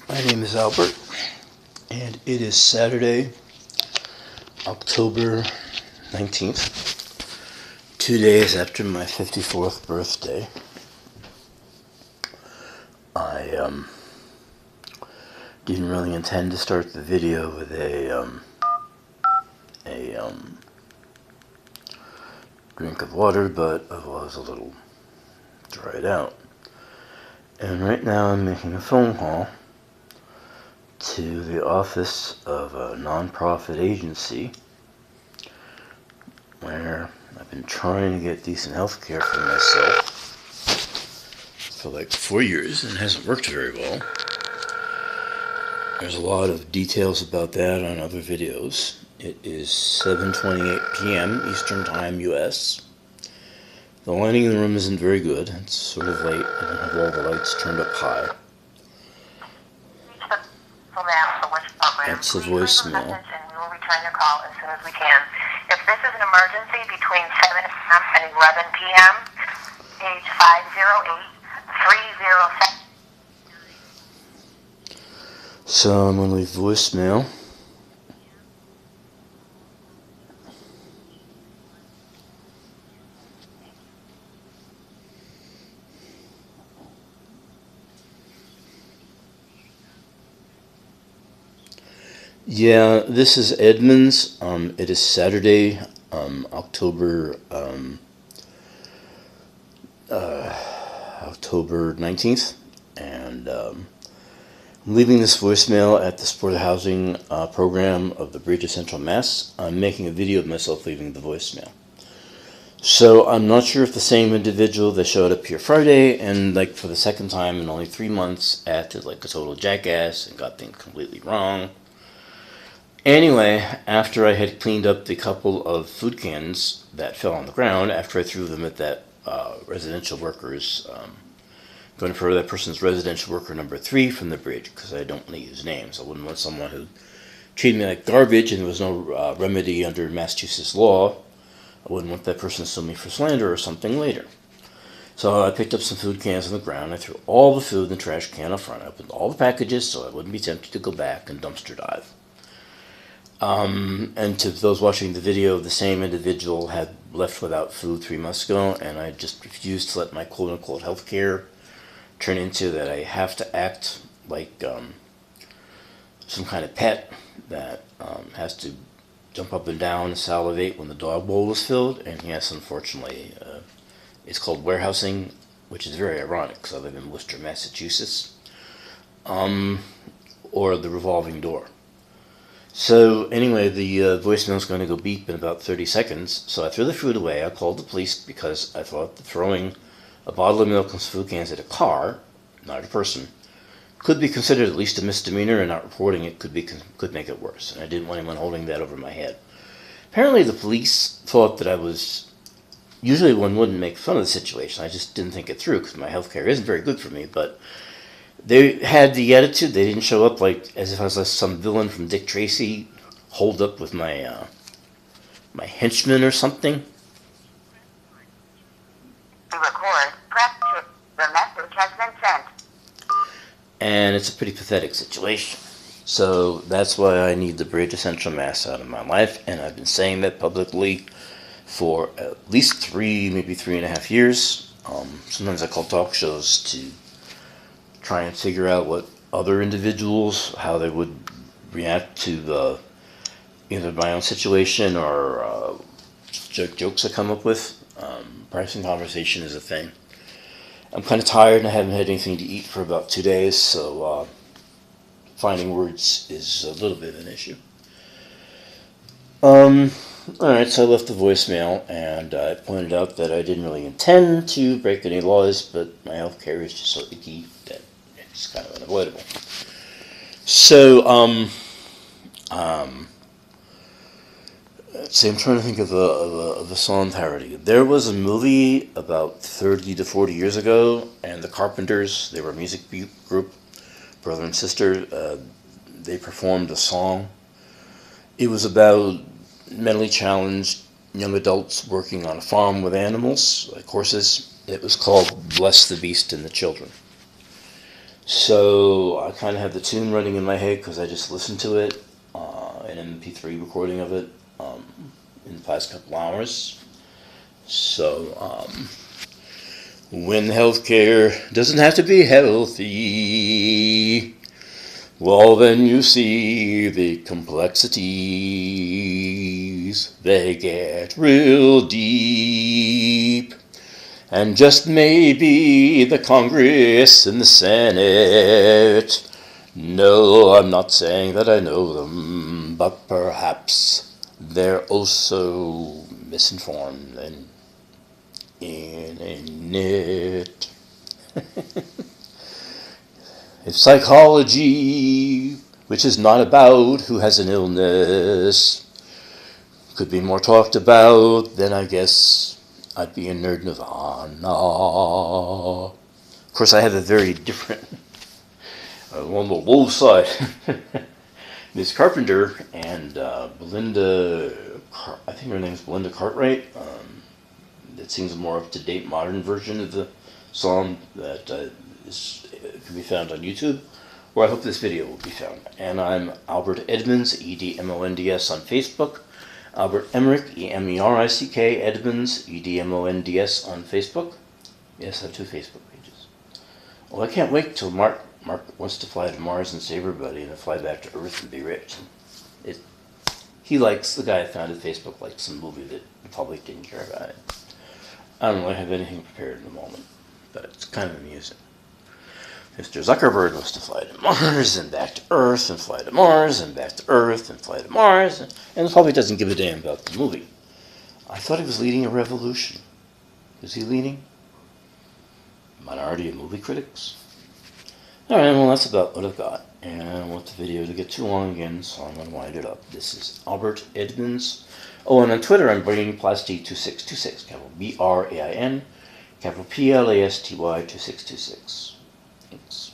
My name is Albert, and it is Saturday, October 19th, 2 days after my 54th birthday. I didn't really intend to start the video with a drink of water, but I was a little dried out. And right now I'm making a phone call to the office of a nonprofit agency where I've been trying to get decent health care for myself for like 4 years and it hasn't worked very well. There's a lot of details about that on other videos. It is 7:28 p.m. Eastern Time, U.S. The lighting in the room isn't very good. It's sort of late. I don't have all the lights turned up high. That's the voicemail. And we will return your call as soon as we can. If this is an emergency between 7 a.m. and 11 p.m., page 508-307. So I'm going to leave voicemail. Yeah, this is Edmonds. It is Saturday, October 19th, and I'm leaving this voicemail at the supported housing program of the Bridge of Central Mass. I'm making a video of myself leaving the voicemail. So I'm not sure if the same individual that showed up here Friday and like for the second time in only 3 months acted like a total jackass and got things completely wrong. Anyway, after I had cleaned up the couple of food cans that fell on the ground, after I threw them at that residential worker's, going for that person's residential worker number 3 from the bridge, because I don't want to use names. I wouldn't want someone who treated me like garbage and there was no remedy under Massachusetts law. I wouldn't want that person to sue me for slander or something later. So I picked up some food cans on the ground. I threw all the food in the trash can up front. I opened all the packages so I wouldn't be tempted to go back and dumpster dive. And to those watching the video, the same individual had left without food 3 months ago, and I just refused to let my quote-unquote health care turn into that I have to act like some kind of pet that has to jump up and down and salivate when the dog bowl is filled. And yes, unfortunately, it's called warehousing, which is very ironic because I live in Worcester, Massachusetts, or the revolving door. So anyway, the voicemail is going to go beep in about 30 seconds. So I threw the food away. I called the police because I thought that throwing a bottle of milk and some food cans at a car, not a person, could be considered at least a misdemeanor, and not reporting it could make it worse. And I didn't want anyone holding that over my head. Apparently the police thought that I was, usually one wouldn't make fun of the situation. I just didn't think it through because my health care isn't very good for me, but they had the attitude. They didn't show up like as if I was like some villain from Dick Tracy, holed up with my my henchman or something. To record, press 2. The message has been sent. And it's a pretty pathetic situation. So that's why I need the Bridge of Central Mass out of my life, and I've been saying that publicly for at least 3, maybe 3.5 years. Sometimes I call talk shows to try and figure out what other individuals, how they would react to either my own situation or jokes I come up with. Pricing conversation is a thing. I'm kind of tired and I haven't had anything to eat for about 2 days, so finding words is a little bit of an issue. Alright, so I left the voicemail and I pointed out that I didn't really intend to break any laws, but my health care is just so icky that it's kind of unavoidable. So, see, I'm trying to think of a song parody. There was a movie about 30 to 40 years ago, and the Carpenters, they were a music group, brother and sister, they performed a song. It was about mentally challenged young adults working on a farm with animals, like horses. It was called Bless the Beast and the Children. So I kind of have the tune running in my head because I just listened to it, an MP3 recording of it in the past couple hours. So when healthcare doesn't have to be healthy, well, then you see the complexities. They get real deep. And just maybe the Congress and the Senate. No, I'm not saying that I know them, but perhaps they're also misinformed and in it. If psychology, which is not about who has an illness, could be more talked about, then I guess I'd be in nerd nirvana. Of course, I have a very different, on the low side. Ms. Carpenter and Belinda, I think her name is Belinda Cartwright. That sings a more up-to-date modern version of the song that can be found on YouTube, where I hope this video will be found. And I'm Albert Edmonds, EDMONDS on Facebook. Albert Emerick, EMERICK, Edmonds, EDMONDS on Facebook. Yes, I have 2 Facebook pages. Well, I can't wait till Mark wants to fly to Mars and save everybody and then fly back to Earth and be rich. He likes, the guy I founded Facebook likes some movie that the public didn't care about it. I don't really have anything prepared at the moment, but it's kind of amusing. Mr. Zuckerberg wants to fly to Mars and back to Earth and fly to Mars and back to Earth and fly to Mars, and the public doesn't give a damn about the movie. I thought he was leading a revolution. Is he leading? Minority of movie critics? Alright, well that's about what I've got. And I don't want the video to get too long again, so I'm going to wind it up. This is Albert Edmonds. Oh, and on Twitter I'm bringing Plasty2626, capital BRAIN, capital PLASTY 2626. Thanks.